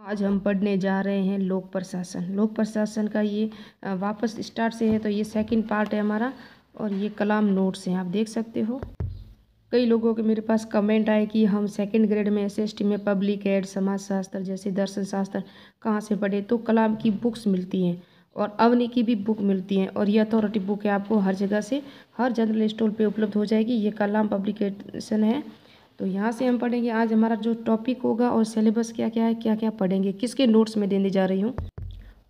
आज हम पढ़ने जा रहे हैं लोक प्रशासन। लोक प्रशासन का ये वापस स्टार्ट से है, तो ये सेकंड पार्ट है हमारा। और ये कलाम नोट्स हैं, आप देख सकते हो। कई लोगों के मेरे पास कमेंट आए कि हम सेकंड ग्रेड में एसएसटी में पब्लिक एड, समाजशास्त्र जैसे दर्शन शास्त्र कहाँ से पढ़े। तो कलाम की बुक्स मिलती हैं और अवनी की भी बुक मिलती हैं, और ये अथॉरिटी बुक है, आपको हर जगह से हर जनरल स्टोर पे उपलब्ध हो जाएगी। ये कलाम पब्लिकेशन है, तो यहाँ से हम पढ़ेंगे। आज हमारा जो टॉपिक होगा और सिलेबस क्या क्या है, क्या क्या पढ़ेंगे, किसके नोट्स में देने जा रही हूँ।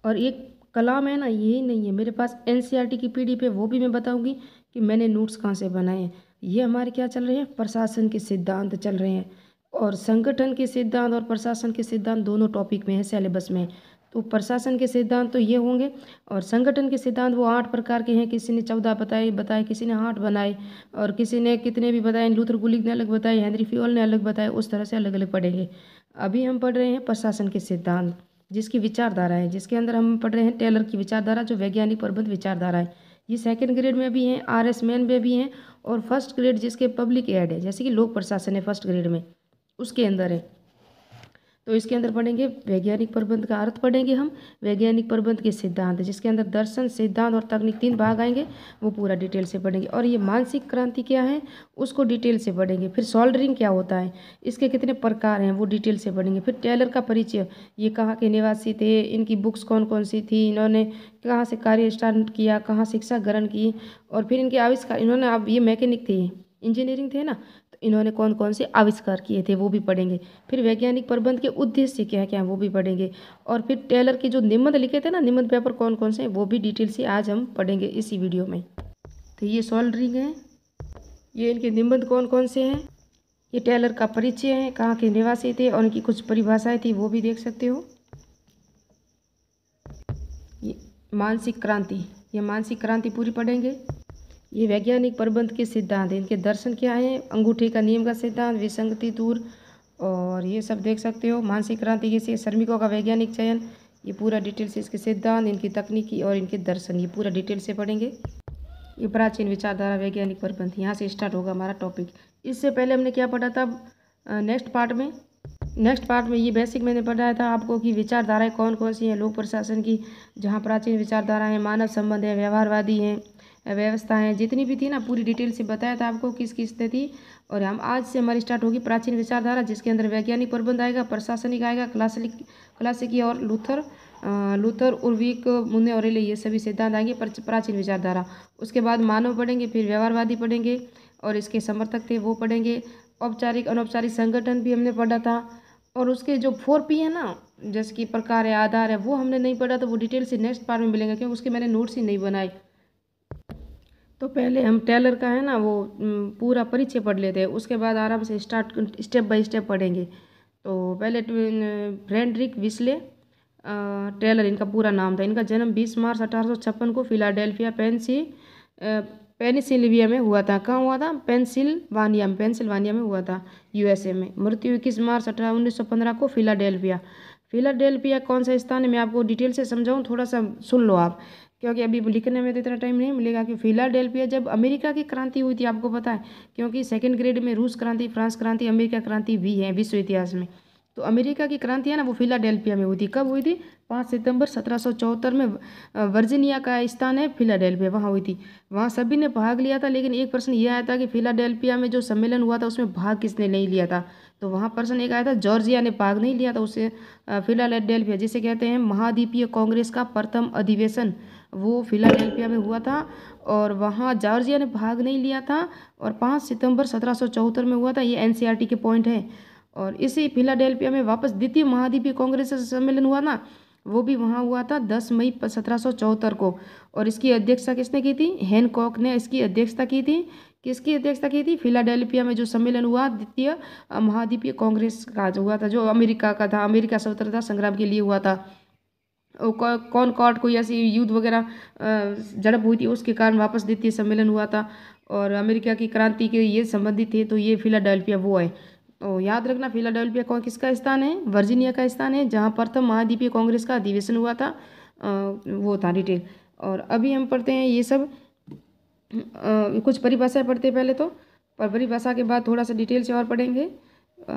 और एक कलाम है ना, यही नहीं है मेरे पास एनसीईआरटी की पीडीएफ है, वो भी मैं बताऊंगी कि मैंने नोट्स कहाँ से बनाए हैं। ये हमारे क्या चल रहे हैं, प्रशासन के सिद्धांत चल रहे हैं। और संगठन के सिद्धांत और प्रशासन के सिद्धांत दोनों टॉपिक में है, सिलेबस में। तो प्रशासन के सिद्धांत तो ये होंगे, और संगठन के सिद्धांत वो 8 प्रकार के हैं। किसी ने 14 बताए, किसी ने 8 बनाए, और किसी ने कितने भी बताए। लूथर गुलिक ने अलग बताए, हेनरी फ्यूल ने अलग बताए, उस तरह से अलग अलग पढ़ेंगे। अभी हम पढ़ रहे हैं प्रशासन के सिद्धांत, जिसकी विचारधारा है, जिसके अंदर हम पढ़ रहे हैं टेलर की विचारधारा, जो वैज्ञानिक प्रबंध विचारधारा है। ये सेकंड ग्रेड में भी है, आरएस मैन में भी है, और फर्स्ट ग्रेड जिसके पब्लिक एड है, जैसे कि लोक प्रशासन है फर्स्ट ग्रेड में, उसके अंदर है। तो इसके अंदर पढ़ेंगे वैज्ञानिक प्रबंध का अर्थ पढ़ेंगे हम, वैज्ञानिक प्रबंध के सिद्धांत, जिसके अंदर दर्शन, सिद्धांत और तकनीक 3 भाग आएंगे, वो पूरा डिटेल से पढ़ेंगे। और ये मानसिक क्रांति क्या है, उसको डिटेल से पढ़ेंगे। फिर सोल्डरिंग क्या होता है, इसके कितने प्रकार हैं, वो डिटेल से पढ़ेंगे। फिर टेलर का परिचय, ये कहाँ के निवासी थे, इनकी बुक्स कौन कौन सी थी, इन्होंने कहाँ से कार्य स्टार्ट किया, कहाँ शिक्षा ग्रहण की, और फिर इनके आविष्कार, इन्होंने, अब ये मैकेनिक थे, इंजीनियरिंग थे ना, तो इन्होंने कौन कौन से आविष्कार किए थे, वो भी पढ़ेंगे। फिर वैज्ञानिक प्रबंध के उद्देश्य क्या क्या हैं, वो भी पढ़ेंगे। और फिर टेलर के जो निबंध लिखे थे ना, निबंध पेपर कौन कौन से हैं, वो भी डिटेल से आज हम पढ़ेंगे इसी वीडियो में। तो ये सोल्डरिंग है, ये इनके निबंध कौन कौन से हैं, ये टेलर का परिचय है, कहाँ के निवासी थे, और उनकी कुछ परिभाषाएं थी, वो भी देख सकते हो। ये मानसिक क्रांति, ये मानसिक क्रांति पूरी पढ़ेंगे। ये वैज्ञानिक प्रबंध के सिद्धांत हैं, इनके दर्शन क्या है, अंगूठे का नियम का सिद्धांत, विसंगति दूर, और ये सब देख सकते हो। मानसिक क्रांति के श्रमिकों का वैज्ञानिक चयन, ये पूरा डिटेल से, इसके सिद्धांत, इनकी तकनीकी और इनके दर्शन, ये पूरा डिटेल से पढ़ेंगे। ये प्राचीन विचारधारा वैज्ञानिक प्रबंध, यहाँ से स्टार्ट होगा हमारा टॉपिक। इससे पहले हमने क्या पढ़ा था नेक्स्ट पार्ट में ये बेसिक मैंने पढ़ाया था आपको कि विचारधाराएं कौन कौन सी हैं लोक प्रशासन की, जहाँ प्राचीन विचारधारा है, मानव संबंध है, व्यवहारवादी हैं, व्यवस्था है, जितनी भी थी ना, पूरी डिटेल से बताया था आपको किस किस ने थी। और हम आज से हमारी स्टार्ट होगी प्राचीन विचारधारा, जिसके अंदर वैज्ञानिक प्रबंध आएगा, प्रशासनिक आएगा, क्लासिकी और लूथर उर्विक, मुन्ने औरेले, ये सभी सिद्धांत आएंगे प्राचीन विचारधारा। उसके बाद मानव पढ़ेंगे, फिर व्यवहारवादी पढ़ेंगे, और इसके समर्थक थे वो पढ़ेंगे। औपचारिक अनौपचारिक संगठन भी हमने पढ़ा था। और उसके जो 4P है ना, जैसे कि प्रकार है, आधार है, वो हमने नहीं पढ़ा, तो वो डिटेल से नेक्स्ट पार्ट में मिलेंगे, क्योंकि उसके मैंने नोट्स ही नहीं बनाए। तो पहले हम टेलर का है ना वो पूरा परिचय पढ़ लेते हैं, उसके बाद आराम से स्टेप बाय स्टेप पढ़ेंगे। तो पहले फ्रेडरिक विस्ले टेलर, इनका पूरा नाम था। इनका जन्म 20 मार्च 1856 को फिलाडेल्फिया पेनिसिल्विया में हुआ था। कहाँ हुआ था, पेंसिल्वानिया में हुआ था, यूएसए में। मृत्यु 21 मार्च 1915 को फिलाडेल्फिया कौन सा स्थान है, मैं आपको डिटेल से समझाऊँ, थोड़ा सा सुन लो आप, क्योंकि अभी लिखने में तो इतना टाइम नहीं मिलेगा। कि फिलाडेल्फिया जब अमेरिका की क्रांति हुई थी, आपको पता है, क्योंकि सेकंड ग्रेड में रूस क्रांति, फ्रांस क्रांति, अमेरिका क्रांति भी है विश्व इतिहास में। तो अमेरिका की क्रांति है ना, वो फिलाडेल्फिया में हुई थी। कब हुई थी, 5 सितंबर 1774 में। वर्जीनिया का स्थान है फिलाडेल्फिया, वहाँ हुई थी। वहाँ सभी ने भाग लिया था, लेकिन एक प्रश्न ये आया था कि फिलाडेल्फिया में जो सम्मेलन हुआ था, उसमें भाग किसने नहीं लिया था। तो वहाँ प्रश्न एक आया था, जॉर्जिया ने भाग नहीं लिया था। उससे फिलाडेल्फिया, जिसे कहते हैं महाद्वीपीय कांग्रेस का प्रथम अधिवेशन, वो फिलाडेल्फिया में हुआ था, और वहाँ जॉर्जिया ने भाग नहीं लिया था। और 5 सितंबर 1774 में हुआ था। ये एनसीईआरटी के पॉइंट है। और इसी फिलाडेल्फिया में वापस द्वितीय महाद्वीपीय कांग्रेस सम्मेलन हुआ ना, वो भी वहाँ हुआ था 10 मई 1774 को। और इसकी अध्यक्षता किसने की थी, हैनकॉक ने इसकी अध्यक्षता की थी। किसकी अध्यक्षता की थी, फिलाडेल्फिया में जो सम्मेलन हुआ द्वितीय महाद्वीपीय कांग्रेस का जो हुआ था, जो अमेरिका का था, अमेरिका स्वतंत्रता संग्राम के लिए हुआ था। कौन कॉर्ड कोई ऐसी युद्ध वगैरह झड़प हुई थी, उसके कारण वापस द्वितीय सम्मेलन हुआ था। और अमेरिका की क्रांति के ये संबंधित थे, तो ये फिलाडेल्फिया वो है। तो याद रखना, फिलाडेल्फिया कौन किसका स्थान है, वर्जीनिया का स्थान है, जहाँ प्रथम महाद्वीपीय कांग्रेस का अधिवेशन हुआ था, वो था डिटेल। और अभी हम पढ़ते हैं ये सब, कुछ परिभाषाएं पढ़ते हैं पहले तो, पर परिभाषा के बाद थोड़ा सा डिटेल से और पढ़ेंगे।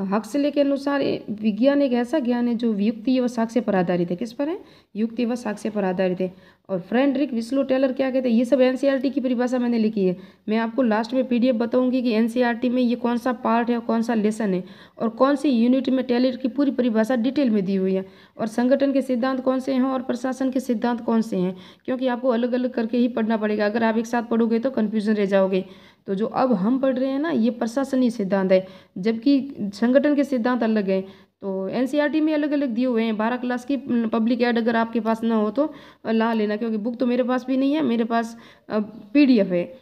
हक्सले के अनुसार विज्ञान एक ऐसा ज्ञान है जो युक्ति व साक्ष्य पर आधारित है। किस पर है? युक्ति व साक्ष्य पर आधारित है। और फ्रेडरिक विस्लो टेलर क्या कहते हैं? ये सब एनसीईआरटी की परिभाषा मैंने लिखी है। मैं आपको लास्ट में पीडीएफ बताऊंगी कि एनसीईआरटी में ये कौन सा पार्ट है और कौन सा लेसन है और कौन सी यूनिट में टेलर की पूरी परिभाषा डिटेल में दी हुई है, और संगठन के सिद्धांत कौन से हैं और प्रशासन के सिद्धांत कौन से हैं, क्योंकि आपको अलग अलग करके ही पढ़ना पड़ेगा। अगर आप एक साथ पढ़ोगे तो कन्फ्यूजन रह जाओगे। तो जो अब हम पढ़ रहे हैं ना, ये प्रशासनिक सिद्धांत है, जबकि संगठन के सिद्धांत अलग है। तो एनसीईआरटी में अलग अलग दिए हुए हैं। 12 क्लास की पब्लिक एड अगर आपके पास ना हो तो ला लेना, क्योंकि बुक तो मेरे पास भी नहीं है, मेरे पास पीडीएफ है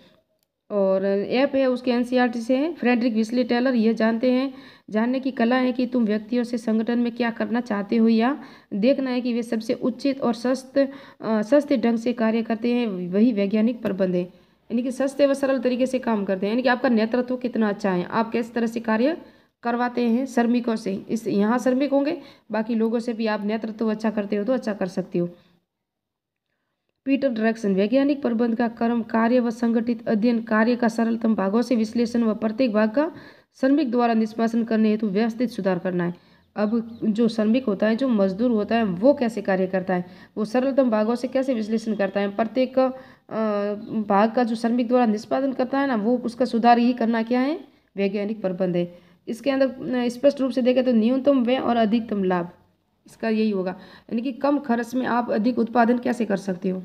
और ऐप है, उसके एनसीईआरटी से है। फ्रेडरिक विस्ले टेलर ये जानने की कला है कि तुम व्यक्तियों से संगठन में क्या करना चाहते हो, या देखना है कि वे सबसे उचित और सस्ते ढंग से कार्य करते हैं, वही वैज्ञानिक प्रबंध है। यानी कि सस्ते व सरल तरीके से काम करते हैं, यानी कि आपका नेतृत्व कितना अच्छा है, आप किस तरह से कार्य करवाते हैं श्रमिकों से। इस यहाँ श्रमिक होंगे, बाकी लोगों से भी आप नेतृत्व अच्छा करते हो तो अच्छा कर सकते हो। पीटर ड्रैक्सन वैज्ञानिक प्रबंध का कर्म कार्य व संगठित अध्ययन, कार्य का सरलतम भागों से विश्लेषण व प्रत्येक भाग का श्रमिक द्वारा निष्पादन करने हेतु व्यवस्थित सुधार करना है। अब जो श्रमिक होता है, जो मजदूर होता है, वो कैसे कार्य करता है, वो सरलतम भागों से कैसे विश्लेषण करता है, प्रत्येक भाग का जो श्रमिक द्वारा निष्पादन करता है ना, वो उसका सुधार ही करना क्या है, वैज्ञानिक प्रबंध है। इसके अंदर स्पष्ट रूप से देखें तो न्यूनतम व्यय और अधिकतम लाभ, इसका यही होगा, यानी कि कम खर्च में आप अधिक उत्पादन कैसे कर सकते हो।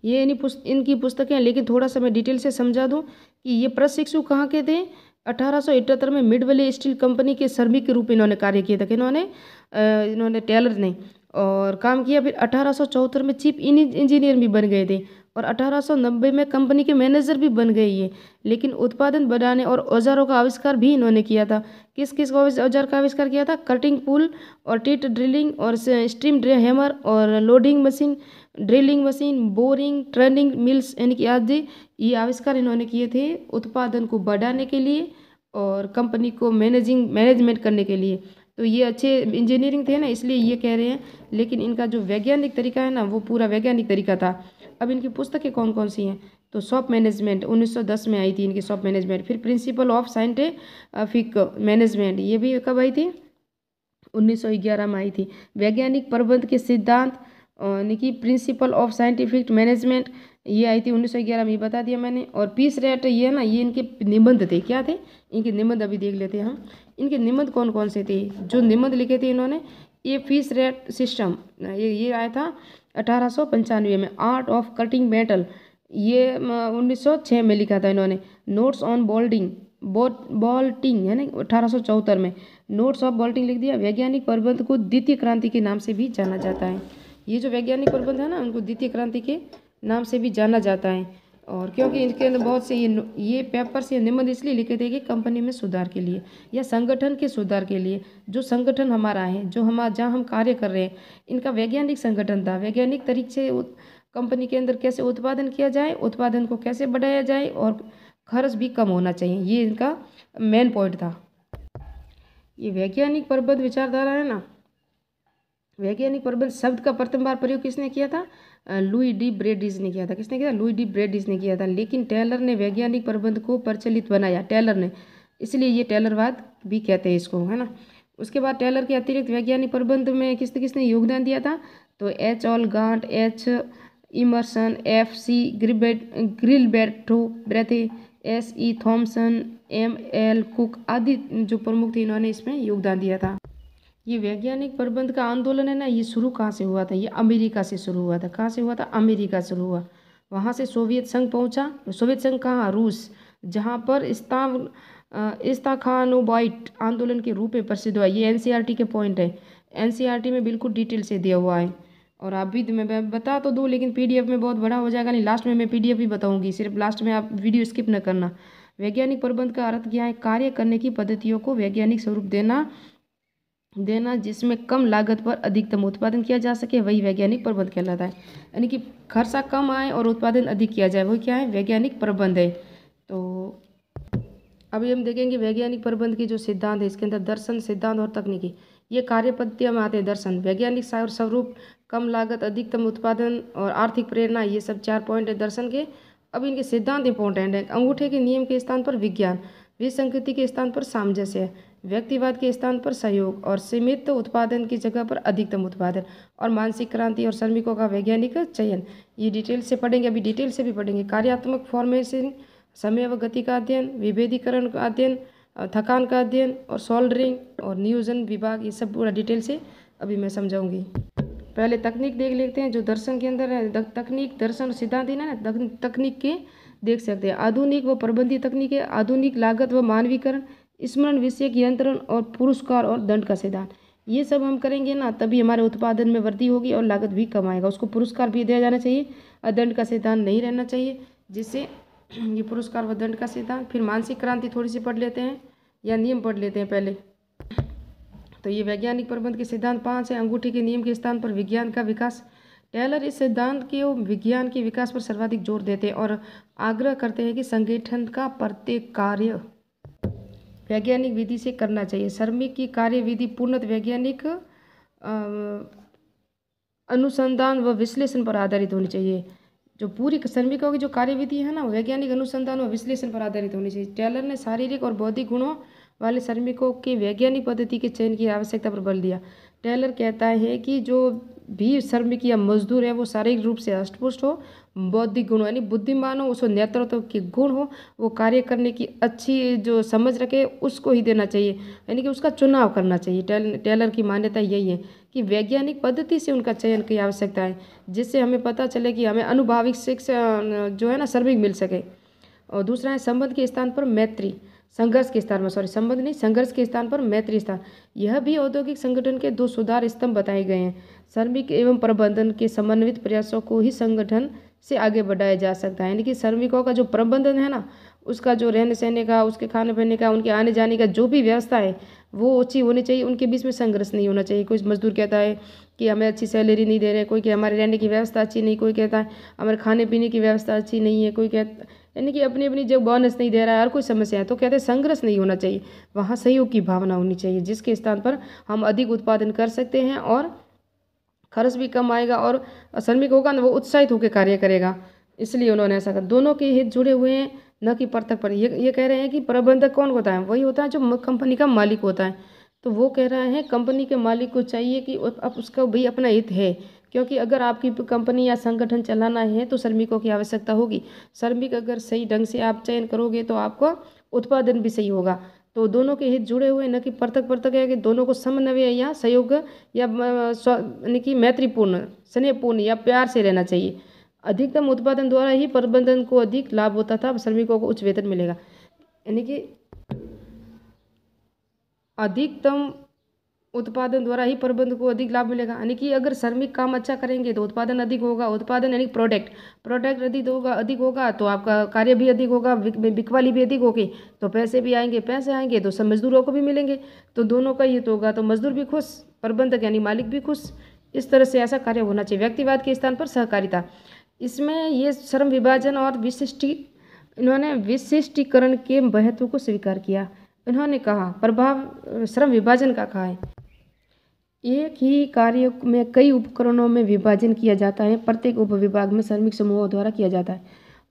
ये इनकी पुस्तकें, लेकिन थोड़ा सा मैं डिटेल से समझा दूं कि ये प्रशिक्षु कहाँ के थे। 1878 में मिडवले स्टील कंपनी के श्रमिक के रूप में इन्होंने कार्य किया था। कि इन्होंने टेलर ने और काम किया। फिर 1874 में चीफ इंजीनियर भी बन गए थे और 1890 में कंपनी के मैनेजर भी बन गए ये। लेकिन उत्पादन बढ़ाने और औजारों का आविष्कार भी इन्होंने किया था। किस किस औजार का आविष्कार किया था? कटिंग पुल और टीट ड्रिलिंग और स्टीम हैमर और loading machine, drilling machine, boring, turning mills, यानी कि आदि ये आविष्कार इन्होंने किए थे उत्पादन को बढ़ाने के लिए और कंपनी को मैनेजमेंट करने के लिए। तो ये अच्छे इंजीनियरिंग थे ना, इसलिए ये कह रहे हैं। लेकिन इनका जो वैज्ञानिक तरीका है ना, वो पूरा वैज्ञानिक तरीका था। अब इनकी पुस्तकें कौन कौन सी हैं? तो शॉप मैनेजमेंट 1910 में आई थी इनकी शॉप मैनेजमेंट। फिर प्रिंसिपल ऑफ साइंटिफिक मैनेजमेंट, ये भी कब आई थी? 1911 में आई थी। वैज्ञानिक प्रबंध के सिद्धांत यानी कि प्रिंसिपल ऑफ साइंटिफिक मैनेजमेंट, ये आई थी 1911 में, ये बता दिया मैंने। और पीस रेट, ये ना, ये इनके निबंध थे। क्या थे इनके निबंध? अभी देख लेते हैं हम इनके निबंध कौन कौन से थे। जो निबंध लिखे थे इन्होंने, ये फीस रेट सिस्टम, ये आया था 1895 में। आर्ट ऑफ कटिंग मेटल, ये 1906 में लिखा था इन्होंने। नोट्स ऑन बॉल्टिंग है ना, 1874 में। नोट्स ऑफ बॉल्टिंग लिख दिया। वैज्ञानिक प्रबंध को द्वितीय क्रांति के नाम से भी जाना जाता है। ये जो वैज्ञानिक प्रबंध है ना, उनको द्वितीय क्रांति के नाम से भी जाना जाता है। और क्योंकि इसके अंदर बहुत से ये पेपर्स या निबंध इसलिए लिखे थे कि कंपनी में सुधार के लिए या संगठन के सुधार के लिए। जो संगठन हमारा है, जो जहाँ हम कार्य कर रहे हैं, इनका वैज्ञानिक संगठन था। वैज्ञानिक तरीके से कंपनी के अंदर कैसे उत्पादन किया जाए, उत्पादन को कैसे बढ़ाया जाए और खर्च भी कम होना चाहिए, ये इनका मेन पॉइंट था। ये वैज्ञानिक प्रबंध विचारधारा है ना, वैज्ञानिक प्रबंध शब्द का प्रथम बार प्रयोग किसने किया था? लुई डी ब्रेडिस ने किया था। किसने किया? लुई डी ब्रेडिस ने किया था। लेकिन टेलर ने वैज्ञानिक प्रबंध को प्रचलित बनाया, टेलर ने, इसलिए ये टेलरवाद भी कहते हैं इसको, है ना। उसके बाद टेलर के अतिरिक्त वैज्ञानिक प्रबंध में किसने योगदान दिया था? तो H L Gantt, H Emerson, F C ग्रिलबर्टो ब्रेथे, S E Thomson, M L Cooke आदि जो प्रमुख थे, इन्होंने इसमें योगदान दिया था। ये वैज्ञानिक प्रबंध का आंदोलन है ना, ये शुरू कहाँ से हुआ था? ये अमेरिका से शुरू हुआ था। कहाँ से हुआ था? अमेरिका से शुरू हुआ। वहाँ से सोवियत संघ पहुँचा। सोवियत संघ कहाँ? रूस, जहाँ पर स्ताखानोबाइट आंदोलन के रूप में प्रसिद्ध हुआ। ये एनसीईआरटी के पॉइंट है, एनसीईआरटी में बिल्कुल डिटेल से दिया हुआ है। और आप भी मैं बता तो दूँ, लेकिन पीडीएफ में बहुत बड़ा हो जाएगा, नहीं, लास्ट में मैं पीडीएफ भी बताऊँगी, सिर्फ लास्ट में आप वीडियो स्किप न करना। वैज्ञानिक प्रबंध का अर्थ क्या है? कार्य करने की पद्धतियों को वैज्ञानिक स्वरूप देना जिसमें कम लागत पर अधिकतम उत्पादन किया जा सके, वही वैज्ञानिक प्रबंध कहलाता है। यानी कि खर्चा कम आए और उत्पादन अधिक किया जाए, वही क्या है? वैज्ञानिक प्रबंध है। तो अभी हम देखेंगे वैज्ञानिक प्रबंध की जो सिद्धांत है, इसके अंदर दर्शन, सिद्धांत और तकनीकी, ये कार्य पद्धतियों में आते हैं। दर्शन, वैज्ञानिक स्वरूप, कम लागत, अधिकतम उत्पादन और आर्थिक प्रेरणा, ये सब 4 पॉइंट है दर्शन के। अब इनके सिद्धांत इंपॉर्टेंट है। अंगूठे के नियम के स्थान पर विज्ञान, विसंगति के स्थान पर सामंजस्य, व्यक्तिवाद के स्थान पर सहयोग और सीमित उत्पादन की जगह पर अधिकतम उत्पादन और मानसिक क्रांति और श्रमिकों का वैज्ञानिक चयन। ये डिटेल से पढ़ेंगे, अभी डिटेल से भी पढ़ेंगे। कार्यात्मक फॉर्मेशन, समय व गति का अध्ययन, विभेदीकरण का अध्ययन, थकान का अध्ययन और सोल्डरिंग और नियोजन विभाग, ये सब पूरा डिटेल से अभी मैं समझाऊंगी। पहले तकनीक देख लेते हैं जो दर्शन के अंदर है। तकनीक, दर्शन, सिद्धांत ही ना तकनीक के देख सकते हैं। आधुनिक व प्रबंधीय तकनीक है। आधुनिक लागत व मानवीकरण, स्मरण विषयक नियंत्रण और पुरस्कार और दंड का सिद्धांत। ये सब हम करेंगे ना तभी हमारे उत्पादन में वृद्धि होगी और लागत भी कम आएगा। उसको पुरस्कार भी दिया जाना चाहिए और दंड का सिद्धांत नहीं रहना चाहिए, जिससे ये पुरस्कार व दंड का सिद्धांत। फिर मानसिक क्रांति थोड़ी सी पढ़ लेते हैं या नियम पढ़ लेते हैं पहले। तो ये वैज्ञानिक प्रबंध के सिद्धांत 5 है। अंगूठी के नियम के स्थान पर विज्ञान का विकास। टेलर इस सिद्धांत के विज्ञान के विकास पर सर्वाधिक जोर देते हैं और आग्रह करते हैं कि संगठन का प्रत्येक कार्य वैज्ञानिक विधि से करना चाहिए। श्रमिक की कार्य विधि पूर्णतः वैज्ञानिक अनुसंधान व विश्लेषण पर आधारित होनी चाहिए। जो पूरी श्रमिकों की जो कार्यविधि है ना, वैज्ञानिक अनुसंधान व विश्लेषण पर आधारित होनी चाहिए। टेलर ने शारीरिक और बौद्धिक गुणों वाले श्रमिकों के वैज्ञानिक पद्धति के चयन की आवश्यकता पर बल दिया। टेलर कहता है कि जो भी श्रमिक या मजदूर है वो शारीरिक रूप से हष्टपुष्ट हो, बौद्धिक गुण यानी बुद्धिमान हो, उसको नेतृत्व के गुण हो, वो कार्य करने की अच्छी जो समझ रखे, उसको ही देना चाहिए, यानी कि उसका चुनाव करना चाहिए। टेलर की मान्यता यही है कि वैज्ञानिक पद्धति से उनका चयन की आवश्यकता है, जिससे हमें पता चले कि हमें अनुभाविक शिक्षा जो है ना श्रमिक मिल सके। और दूसरा है संबंध के स्थान पर मैत्री, संघर्ष के स्थान में संबंध नहीं, संघर्ष के स्थान पर मैत्री स्थान। यह भी औद्योगिक संगठन के 2 सुधार स्तंभ बताए गए हैं। श्रमिक एवं प्रबंधन के समन्वित प्रयासों को ही संगठन से आगे बढ़ाया जा सकता है। यानी कि श्रमिकों का जो प्रबंधन है ना, उसका जो रहने सहने का, उसके खाने पीने का, उनके आने जाने का जो भी व्यवस्था है वो अच्छी होनी चाहिए। उनके बीच में संघर्ष नहीं होना चाहिए। कोई मजदूर कहता है कि हमें अच्छी सैलरी नहीं दे रहे, कोई कि हमारे रहने की व्यवस्था अच्छी नहीं, कोई कहता है हमारे खाने पीने की व्यवस्था अच्छी नहीं है, कोई कहता यानी कि अपनी अपनी जो बोनस नहीं दे रहा है, हर कोई समस्या है, तो कहते हैं संघर्ष नहीं होना चाहिए। वहाँ सहयोग की भावना होनी चाहिए, जिसके स्थान पर हम अधिक उत्पादन कर सकते हैं और खर्च भी कम आएगा और श्रमिक होगा ना वो उत्साहित होकर कार्य करेगा। इसलिए उन्होंने ऐसा कहा। दोनों के हित जुड़े हुए हैं, न कि पृथक पर। ये कह रहे हैं कि प्रबंधक कौन होता है? वही होता है जो कंपनी का मालिक होता है। तो वो कह रहे हैं कंपनी के मालिक को चाहिए कि अब उसका भी अपना हित है, क्योंकि अगर आपकी कंपनी या संगठन चलाना है तो श्रमिकों की आवश्यकता होगी। श्रमिक अगर सही ढंग से आप चयन करोगे तो आपका उत्पादन भी सही होगा। तो दोनों के हित जुड़े हुए, न कि पृथक है कि दोनों को समन्वय या सहयोग या यानी कि मैत्रीपूर्ण, स्नेहपूर्ण या प्यार से रहना चाहिए। अधिकतम उत्पादन द्वारा ही प्रबंधन को अधिक लाभ होता था, श्रमिकों को उच्च वेतन मिलेगा। यानी कि अधिकतम उत्पादन द्वारा ही प्रबंधन को अधिक लाभ मिलेगा। यानी कि अगर श्रमिक काम अच्छा करेंगे तो उत्पादन अधिक होगा। उत्पादन यानी प्रोडक्ट अधिक होगा तो आपका कार्य भी अधिक होगा, बिकवाली भी अधिक होगी तो पैसे भी आएंगे, पैसे आएंगे तो सब मजदूरों को भी मिलेंगे, तो दोनों का हित होगा। तो मजदूर भी खुश, प्रबंधक यानी मालिक भी खुश। इस तरह से ऐसा कार्य होना चाहिए। व्यक्तिवाद के स्थान पर सहकारिता। इसमें ये श्रम विभाजन और इन्होंने विशिष्टीकरण के महत्व को स्वीकार किया। इन्होंने कहा प्रभाव श्रम विभाजन का कहा है। एक ही कार्य में कई उपकरणों में विभाजन किया जाता है, प्रत्येक उपविभाग में श्रमिक समूहों द्वारा किया जाता है।